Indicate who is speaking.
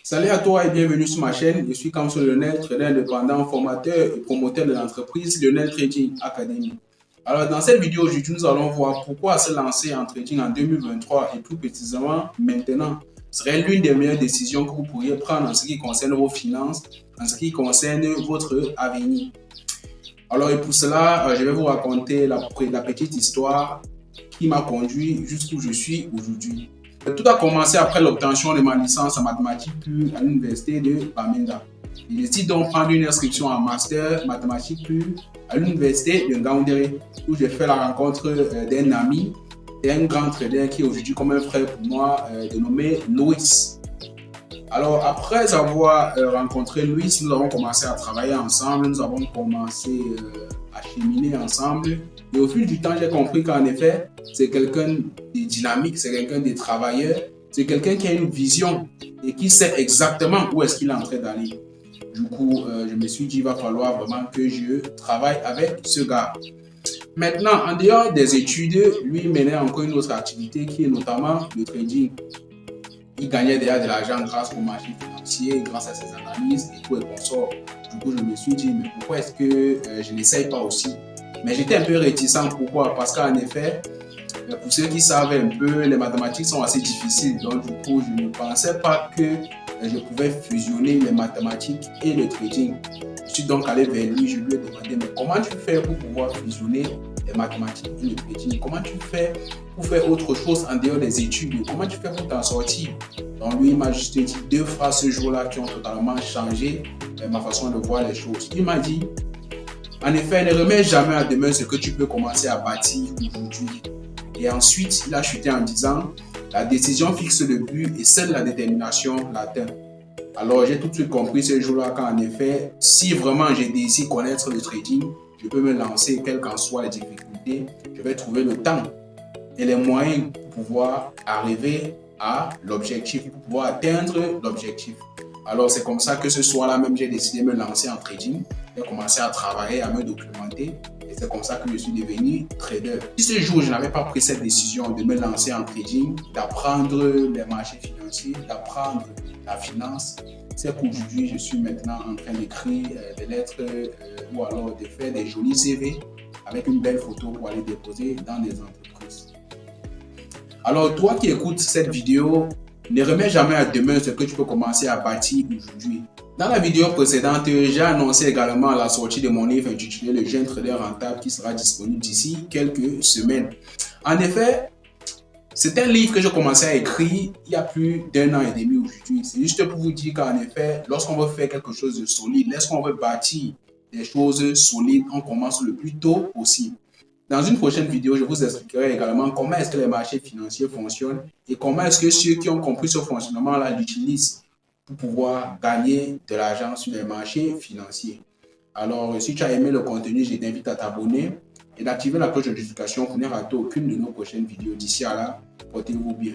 Speaker 1: Salut à toi et bienvenue sur ma chaîne. Je suis Kamso Lionel, trader indépendant, formateur et promoteur de l'entreprise Lionel Trading Academy. Alors dans cette vidéo aujourd'hui, nous allons voir pourquoi se lancer en trading en 2023 et plus précisément maintenant serait l'une des meilleures décisions que vous pourriez prendre en ce qui concerne vos finances, en ce qui concerne votre avenir. Alors et pour cela, je vais vous raconter la petite histoire qui m'a conduit jusqu'où je suis aujourd'hui. Tout a commencé après l'obtention de ma licence en mathématiques pures à l'université de Bamenda. Je décide donc de prendre une inscription en master mathématiques pures à l'université de Ngaoundéré, où j'ai fait la rencontre d'un ami et un grand trader qui est aujourd'hui comme un frère pour moi, dénommé Louis. Alors après avoir rencontré Louis, nous avons commencé à travailler ensemble, nous avons commencé à cheminer ensemble. Et au fil du temps, j'ai compris qu'en effet, c'est quelqu'un de dynamique, c'est quelqu'un de travailleur, c'est quelqu'un qui a une vision et qui sait exactement où est-ce qu'il est en train d'aller. Du coup, je me suis dit, il va falloir vraiment que je travaille avec ce gars. Maintenant, en dehors des études, lui menait encore une autre activité qui est notamment le trading. Il gagnait déjà de l'argent grâce au marché financier, grâce à ses analyses et tout et consorts. Du coup, je me suis dit, mais pourquoi est-ce que je n'essaye pas aussi? Mais j'étais un peu réticent. Pourquoi? Parce qu'en effet, pour ceux qui savent un peu, les mathématiques sont assez difficiles. Donc, du coup, je ne pensais pas que je pouvais fusionner les mathématiques et le trading. Je suis donc allé vers lui, je lui ai demandé, mais comment tu fais pour pouvoir fusionner les mathématiques et le trading? Comment tu fais pour faire autre chose en dehors des études? Comment tu fais pour t'en sortir? Donc, lui, il m'a juste dit deux phrases ce jour-là qui ont totalement changé ma façon de voir les choses. Il m'a dit, en effet, ne remets jamais à demain ce que tu peux commencer à bâtir aujourd'hui. Et ensuite, il a chuté en disant, la décision fixe le but et seule la détermination l'atteint. Alors, j'ai tout de suite compris ce jour-là qu'en effet, si vraiment j'ai désiré connaître le trading, je peux me lancer, quelles qu'en soient les difficultés, je vais trouver le temps et les moyens pour pouvoir arriver à l'objectif, pour pouvoir atteindre l'objectif. Alors, c'est comme ça que ce soir-là même, j'ai décidé de me lancer en trading. J'ai commencé à travailler, à me documenter. Et c'est comme ça que je suis devenu trader. Si ce jour, je n'avais pas pris cette décision de me lancer en trading, d'apprendre les marchés financiers, d'apprendre la finance, c'est qu'aujourd'hui, je suis maintenant en train d'écrire des lettres ou alors de faire des jolis CV avec une belle photo pour aller déposer dans des entreprises. Alors, toi qui écoutes cette vidéo, ne remets jamais à demain ce que tu peux commencer à bâtir aujourd'hui. Dans la vidéo précédente, j'ai annoncé également la sortie de mon livre intitulé Le jeune trader rentable qui sera disponible d'ici quelques semaines. En effet, c'est un livre que j'ai commencé à écrire il y a plus d'1 an et demi aujourd'hui. C'est juste pour vous dire qu'en effet, lorsqu'on veut faire quelque chose de solide, lorsqu'on veut bâtir des choses solides, on commence le plus tôt possible. Dans une prochaine vidéo, je vous expliquerai également comment est-ce que les marchés financiers fonctionnent et comment est-ce que ceux qui ont compris ce fonctionnement-là l'utilisent pour pouvoir gagner de l'argent sur les marchés financiers. Alors, si tu as aimé le contenu, je t'invite à t'abonner et d'activer la cloche de notification pour ne rater aucune de nos prochaines vidéos. D'ici à là, portez-vous bien.